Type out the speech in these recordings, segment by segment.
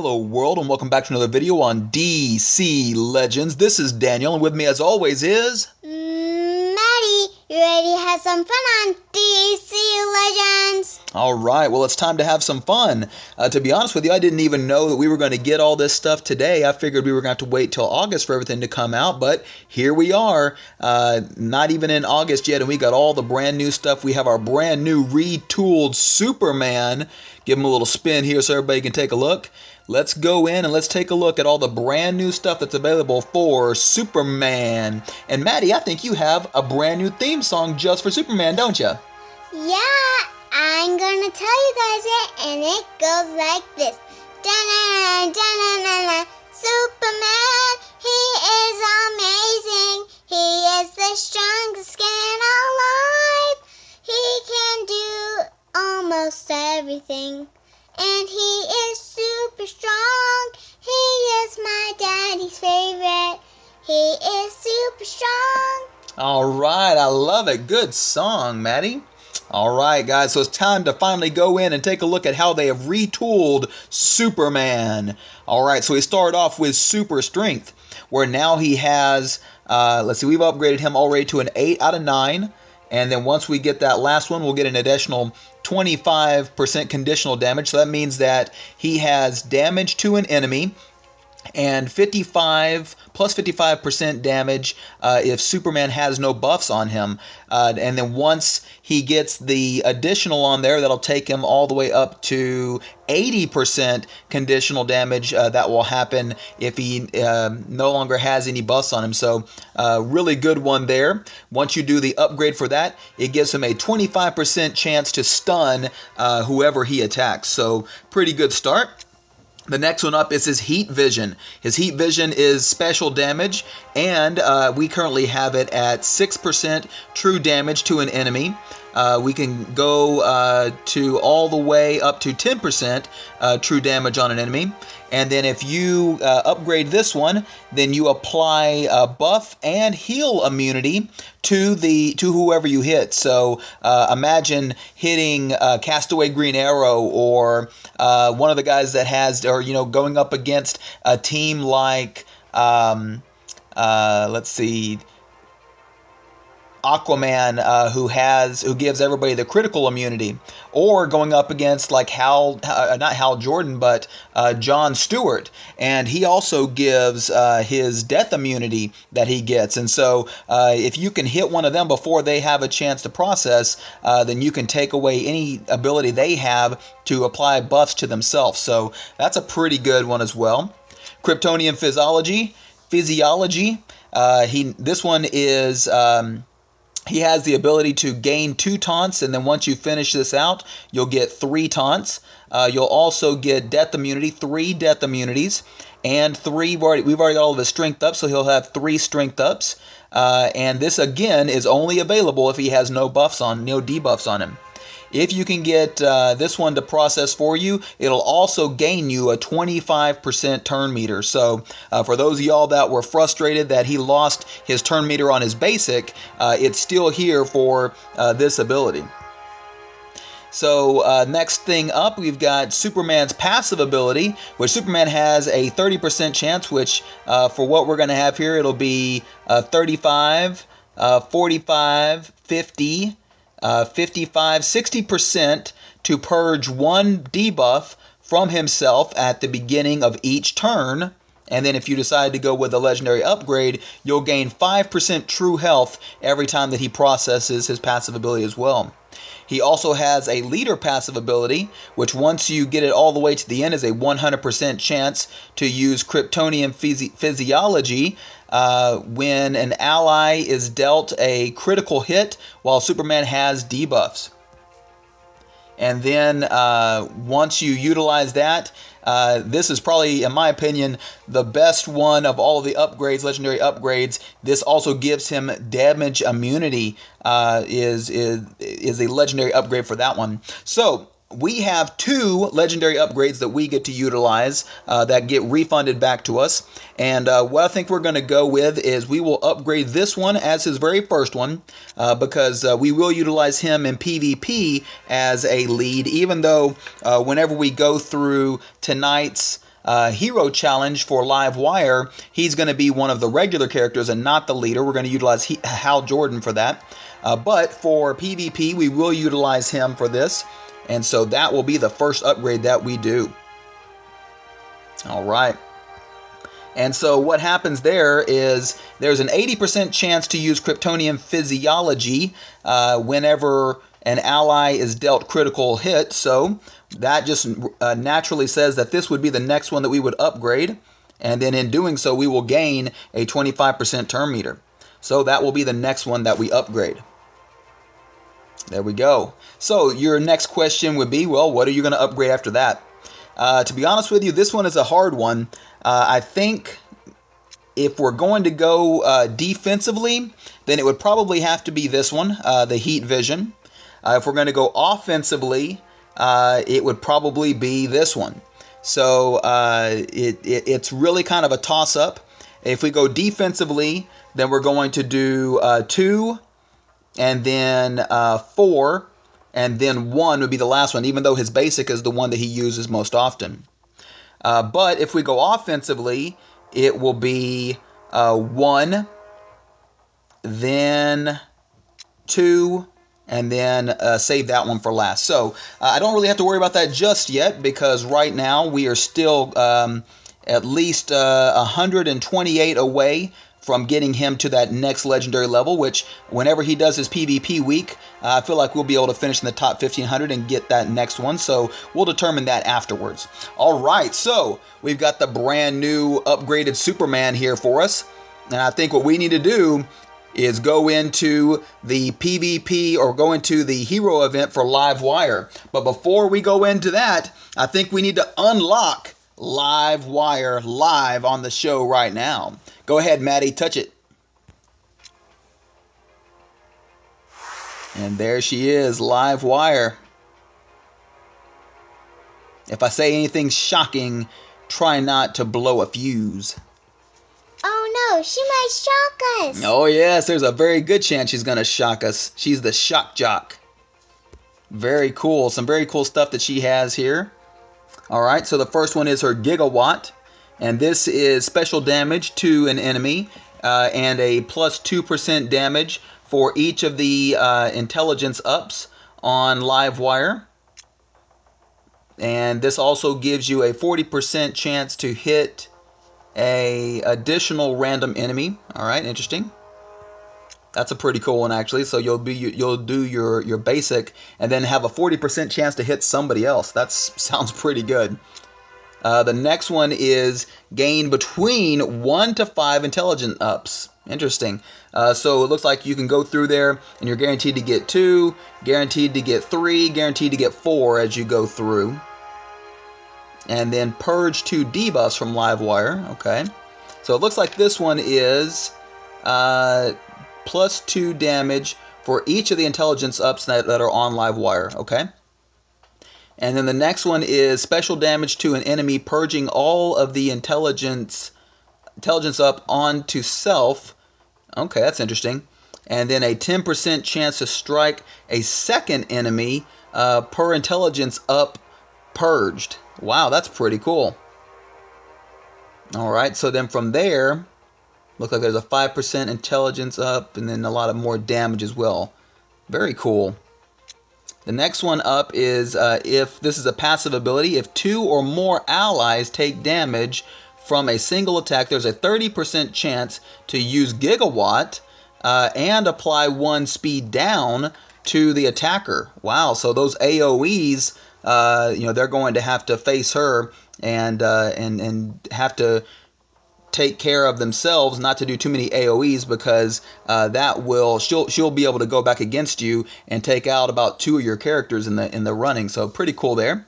Hello world, and welcome back to another video on DC Legends. This is Daniel, and with me as always is... Maddie, you ready to have some fun on DC Legends? Alright, well it's time to have some fun. To be honest with you, I didn't even know that we were going to get all this stuff today. I figured we were going to have to wait till August for everything to come out, but here we are. Not even in August yet, and we got all the brand new stuff. We have our brand new retooled Superman. Give him a little spin here so everybody can take a look. Let's go in and let's take a look at all the brand new stuff that's available for Superman. And Maddie, I think you have a brand new theme song just for Superman, don't you? Yeah, I'm gonna tell you guys it, and it goes like this. Da-na-na, da-na-na-na. Superman, he is amazing. He is the strongest skin alive. He can do almost everything. And he is super strong. He is my daddy's favorite. He is super strong. All right, I love it. Good song, Maddie. All right, guys, so it's time to finally go in and take a look at how they have retooled Superman. All right, so we start off with super strength, where now he has, let's see, we've upgraded him already to an 8 out of 9. And then once we get that last one, we'll get an additional 25% conditional damage. So that means that he has damage to an enemy and 55% damage if Superman has no buffs on him. And then once he gets the additional on there, that'll take him all the way up to 80% conditional damage. That will happen if he no longer has any buffs on him. So really good one there. Once you do the upgrade for that, it gives him a 25% chance to stun whoever he attacks. So pretty good start. The next one up is his heat vision. His heat vision is special damage, and we currently have it at 6% true damage to an enemy. We can go to all the way up to 10% true damage on an enemy. And then if you upgrade this one, then you apply buff and heal immunity to whoever you hit. So imagine hitting Castaway Green Arrow or one of the guys that has, or going up against a team like let's see, Aquaman, who gives everybody the critical immunity, or going up against like not Hal Jordan, but John Stewart, and he also gives his death immunity that he gets. And so if you can hit one of them before they have a chance to process, then you can take away any ability they have to apply buffs to themselves. So that's a pretty good one as well. Kryptonian physiology. This one is. He has the ability to gain 2 taunts, and then once you finish this out, you'll get 3 taunts. You'll also get death immunity, 3 death immunities, and 3. We've already got all of his strength up, so he'll have 3 strength ups. And this again is only available if he has no debuffs on him. If you can get this one to process for you, it'll also gain you a 25% turn meter. So for those of y'all that were frustrated that he lost his turn meter on his basic, it's still here for this ability. So next thing up, we've got Superman's passive ability, which Superman has a 30% chance, which for what we're going to have here, it'll be 35, 45, 50, 55, 60% to purge 1 debuff from himself at the beginning of each turn. And then if you decide to go with a legendary upgrade, you'll gain 5% true health every time that he processes his passive ability as well. He also has a leader passive ability, which once you get it all the way to the end is a 100% chance to use Kryptonian physiology when an ally is dealt a critical hit while Superman has debuffs. And then once you utilize that, this is probably, in my opinion, the best one of all of the upgrades, legendary upgrades. This also gives him damage immunity, is a legendary upgrade for that one. So we have 2 legendary upgrades that we get to utilize that get refunded back to us. And what I think we're going to go with is we will upgrade this one as his very first one because we will utilize him in PvP as a lead, even though whenever we go through tonight's hero challenge for Livewire, he's going to be one of the regular characters and not the leader. We're going to utilize Hal Jordan for that. But for PvP, we will utilize him for this. And so that will be the first upgrade that we do. All right. And so what happens there is there's an 80% chance to use Kryptonian Physiology whenever an ally is dealt critical hit. So that just naturally says that this would be the next one that we would upgrade. And then in doing so, we will gain a 25% turn meter. So that will be the next one that we upgrade. There we go. So your next question would be, well, what are you going to upgrade after that? To be honest with you, this one is a hard one. I think if we're going to go defensively, then it would probably have to be this one, the Heat Vision. If we're going to go offensively, it would probably be this one. So it's really kind of a toss-up. If we go defensively, then we're going to do 2, and then 4, and then 1 would be the last one, even though his basic is the one that he uses most often. But if we go offensively, it will be 1, then 2, and then save that one for last. So I don't really have to worry about that just yet, because right now we are still at least 128 away from getting him to that next legendary level, which whenever he does his PvP week, I feel like we'll be able to finish in the top 1500 and get that next one. So we'll determine that afterwards. All right, so we've got the brand new upgraded Superman here for us. And I think what we need to do is go into the PvP or go into the hero event for Livewire. But before we go into that, I think we need to unlock Livewire live on the show right now. Go ahead, Maddie, touch it. And there she is, Livewire. If I say anything shocking, try not to blow a fuse. Oh no, she might shock us. Oh yes, there's a very good chance she's going to shock us. She's the shock jock. Very cool. Some very cool stuff that she has here. All right, so the first one is her Gigawatt. And this is special damage to an enemy and a plus 2% damage for each of the intelligence ups on Livewire. And this also gives you a 40% chance to hit a additional random enemy. All right, interesting. That's a pretty cool one, actually. So you'll do your basic and then have a 40% chance to hit somebody else. That sounds pretty good. The next one is gain between 1 to 5 intelligence ups. Interesting. So it looks like you can go through there and you're guaranteed to get 2, guaranteed to get 3, guaranteed to get 4 as you go through. And then purge 2 debuffs from Livewire. Okay. So it looks like this one is plus 2 damage for each of the intelligence ups that are on Livewire. Okay. And then the next one is special damage to an enemy, purging all of the intelligence up onto self. Okay, that's interesting. And then a 10% chance to strike a second enemy per intelligence up purged. Wow, that's pretty cool. All right, so then from there, looks like there's a 5% intelligence up and then a lot of more damage as well. Very cool. The next one up is if this is a passive ability, if 2 or more allies take damage from a single attack, there's a 30% chance to use Gigawatt and apply 1 speed down to the attacker. Wow, so those AoEs, they're going to have to face her and have to take care of themselves, not to do too many AoEs, because she'll be able to go back against you and take out about 2 of your characters in the running. So pretty cool there.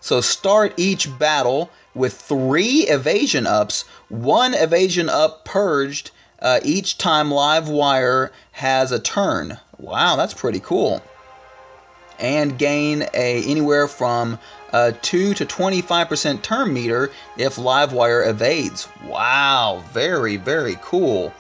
So start each battle with 3 evasion ups, 1 evasion up purged each time Livewire has a turn. Wow, that's pretty cool. And gain anywhere from 2 to 25% turn meter if Livewire evades. Wow, very, very cool.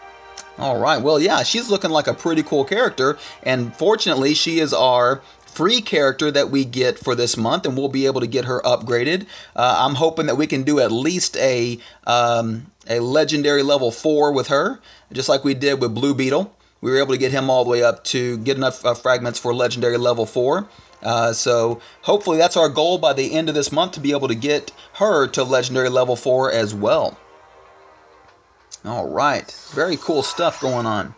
All right, well, yeah, she's looking like a pretty cool character, and fortunately, she is our free character that we get for this month, and we'll be able to get her upgraded. I'm hoping that we can do at least a legendary level 4 with her, just like we did with Blue Beetle. We were able to get him all the way up to get enough fragments for legendary level 4. So hopefully that's our goal by the end of this month, to be able to get her to legendary level 4 as well. All right, very cool stuff going on.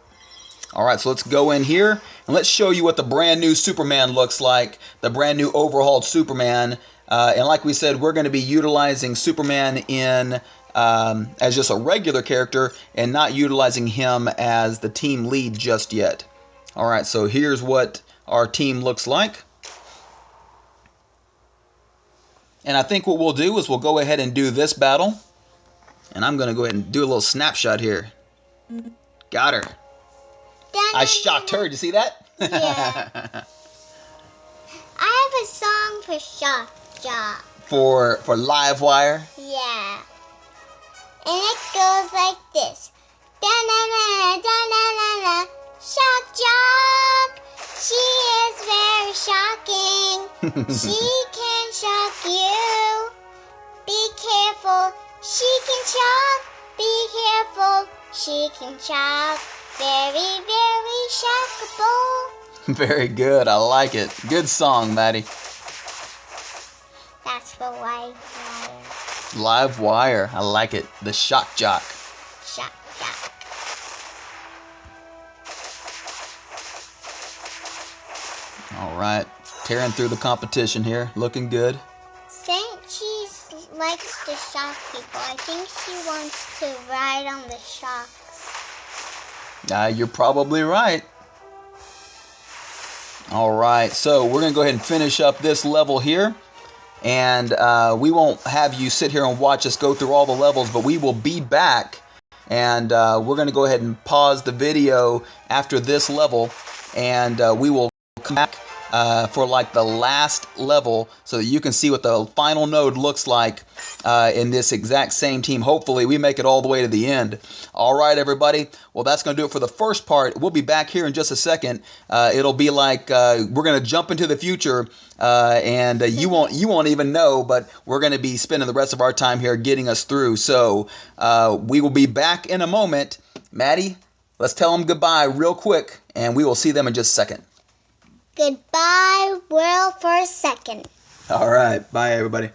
All right, so let's go in here and let's show you what the brand new Superman looks like, the brand new overhauled Superman. And like we said, we're going to be utilizing Superman in as just a regular character and not utilizing him as the team lead just yet. All right, so here's what our team looks like. And I think what we'll do is we'll go ahead and do this battle. And I'm going to go ahead and do a little snapshot here. Got her. I shocked her. Did you see that? Yeah. I have a song for Shock Jock. For Livewire? Yeah. And it goes like this. Da-na-na, da-na-na-na, Shock Jock. She is very shocking. She can shock you. Be careful. She can shock. Be careful. She can shock. Very, very shockable. Very good. I like it. Good song, Maddie. That's for Livewire. Livewire. I like it. The Shock Jock. Shock Jock. All right. Tearing through the competition here. Looking good. She likes to shock people. I think she wants to ride on the shocks. You're probably right. All right, so we're going to go ahead and finish up this level here. And we won't have you sit here and watch us go through all the levels, but we will be back. And we're going to go ahead and pause the video after this level. And we will come back for like the last level so that you can see what the final node looks like in this exact same team. Hopefully we make it all the way to the end. All right, everybody. Well, that's going to do it for the first part. We'll be back here in just a second. It'll be like we're going to jump into the future, and you won't even know, but we're going to be spending the rest of our time here getting us through. So we will be back in a moment. Maddie, let's tell them goodbye real quick, and we will see them in just a second. Goodbye, world, for a second. All right. Bye, everybody.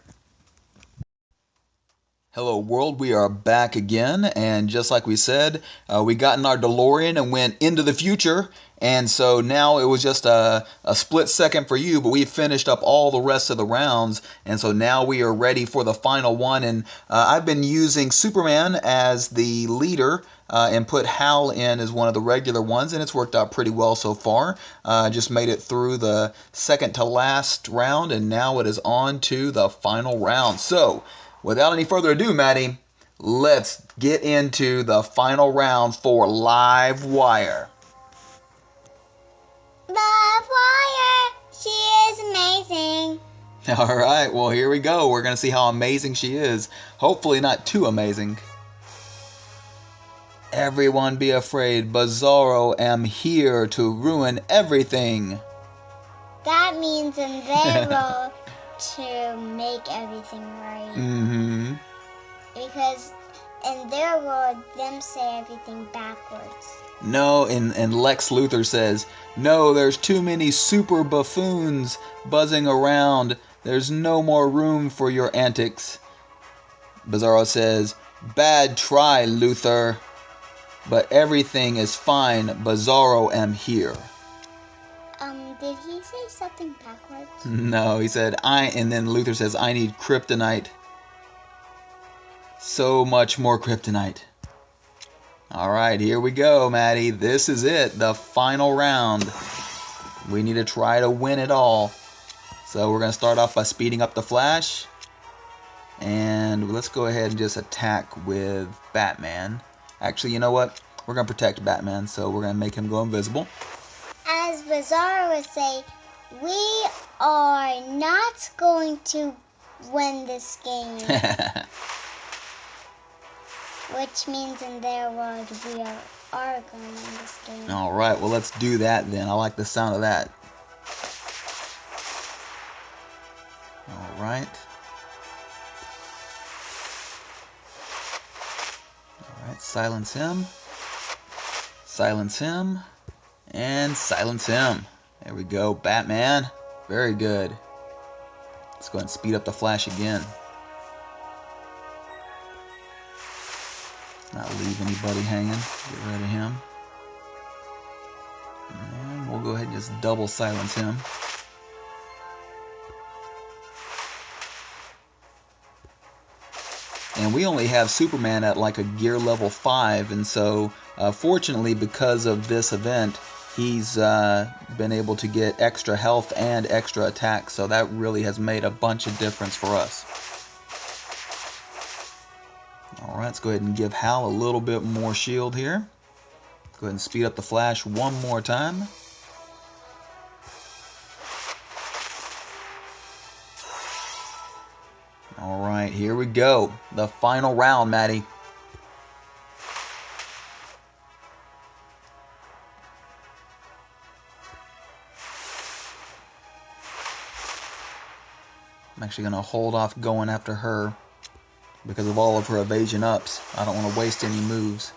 Hello, world. We are back again. And just like we said, we got in our DeLorean and went into the future. And so now it was just a split second for you, but we finished up all the rest of the rounds. And so now we are ready for the final one. And I've been using Superman as the leader and put Hal in as one of the regular ones. And it's worked out pretty well so far. Just made it through the second to last round. And now it is on to the final round. So without any further ado, Maddie, let's get into the final round for Livewire. Livewire, she is amazing. All right, well, here we go. We're going to see how amazing she is. Hopefully not too amazing. Everyone be afraid. Bizarro am here to ruin everything. That means in their role to make everything right. Mm-hmm. Because in their world, them say everything backwards. No, and Lex Luthor says, no, there's too many super buffoons buzzing around. There's no more room for your antics. Bizarro says, bad try, Luthor. But everything is fine. Bizarro am here. Did he say something backwards? No, he said, and then Luthor says, I need kryptonite. So much more kryptonite. All right, here we go, Maddie. This is it, the final round. We need to try to win it all. So we're going to start off by speeding up the Flash. And let's go ahead and just attack with Batman. Actually, you know what? We're going to protect Batman, so we're going to make him go invisible. As Bizarro would say, we are not going to win this game. Which means in their world, we are going to win this game. All right, well, let's do that then. I like the sound of that. right. All right, silence him. Silence him. And silence him. There we go, Batman. Very good. Let's go ahead and speed up the flash again. Not leave anybody hanging. Get rid of him. And we'll go ahead and just double silence him. And we only have Superman at like a gear level 5, and so fortunately because of this event, he's been able to get extra health and extra attack, so that really has made a bunch of difference for us. Alright, let's go ahead and give Hal a little bit more shield here. Go ahead and speed up the flash one more time. Alright, here we go. The final round, Maddie. I'm actually going to hold off going after her because of all of her evasion ups. I don't want to waste any moves.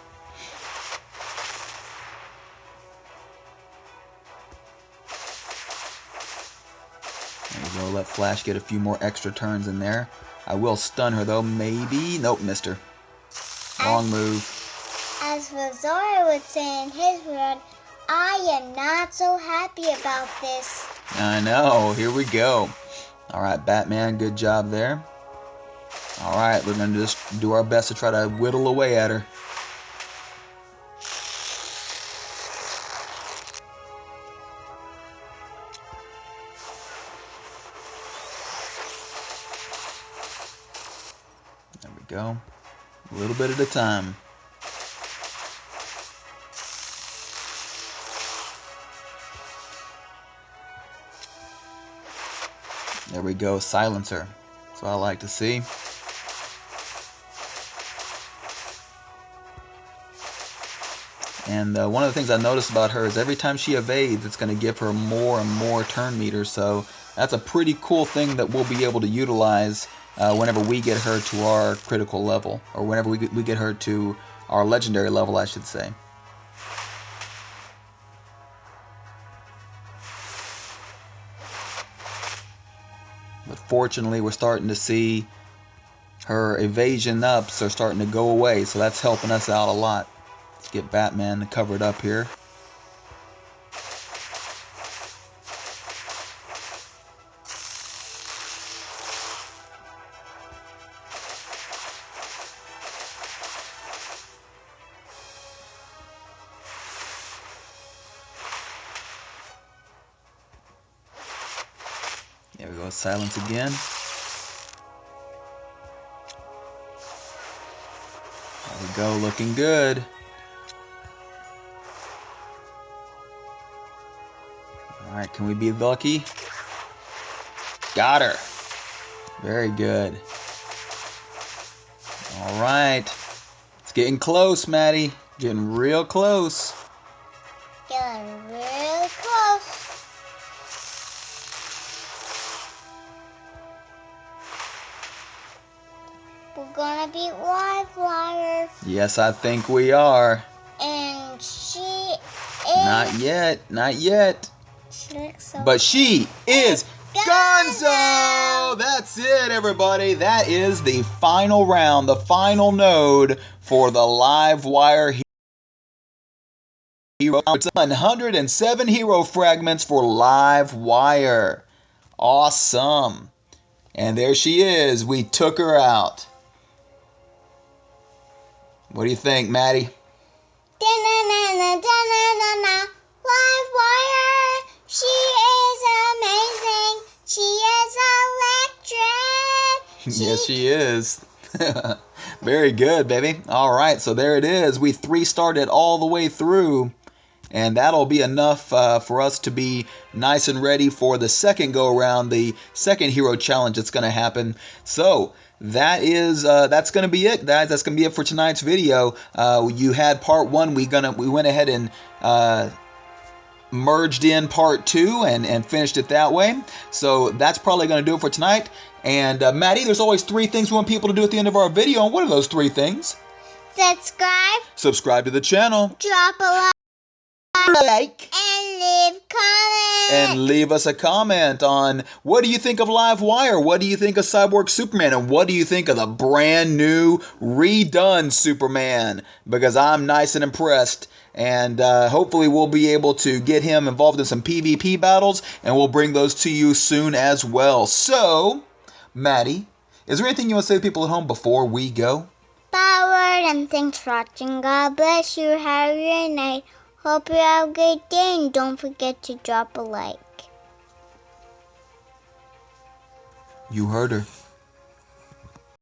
There you go. Let Flash get a few more extra turns in there. I will stun her though, maybe. Nope, missed her. Wrong move. As Zora would say in his word, I am not so happy about this. I know. Here we go. Alright, Batman, good job there. Alright, we're going to just do our best to try to whittle away at her. There we go. A little bit at a time. There we go, silencer. That's what I like to see. And one of the things I noticed about her is every time she evades, it's going to give her more and more turn meters. So that's a pretty cool thing that we'll be able to utilize whenever we get her to our critical level, or whenever we get her to our legendary level, I should say. But fortunately, we're starting to see her evasion ups are starting to go away, so that's helping us out a lot. Let's get Batman covered up here. There we go, silence again. There we go, looking good. Alright, can we be lucky? Got her. Very good. Alright. It's getting close, Maddie. Getting real close. Getting real close. We're gonna beat Livewire. Yes, I think we are. And she is... Not yet. Not yet. She looks so... But she is Gonzo! That's it, everybody. That is the final round, the final node for the Livewire hero. It's 107 hero fragments for Livewire. Awesome. And there she is. We took her out. What do you think, Maddie? Da-na-na-na, da-na-na-na. Livewire, she is amazing. She is electric. Yes, she is. Very good, baby. All right, so there it is. We 3-starred it all the way through, and that'll be enough for us to be nice and ready for the second go-around, the second hero challenge that's going to happen. So that's going to be it, guys. That's going to be it for tonight's video. You had part 1. We went ahead and merged in part 2 and finished it that way. So that's probably going to do it for tonight. And Maddie, there's always 3 things we want people to do at the end of our video. And what are those 3 things? Subscribe. Subscribe to the channel. Drop a Like. and leave comments. And leave us a comment on what do you think of Livewire? What do you think of Cyborg Superman? And what do you think of the brand new redone Superman? Because I'm nice and impressed. And hopefully we'll be able to get him involved in some PvP battles. And we'll bring those to you soon as well. So, Maddie, is there anything you want to say to people at home before we go? Bye, and thanks for watching. God bless you. Have a great night. Hope you have a great day, and don't forget to drop a like. You heard her.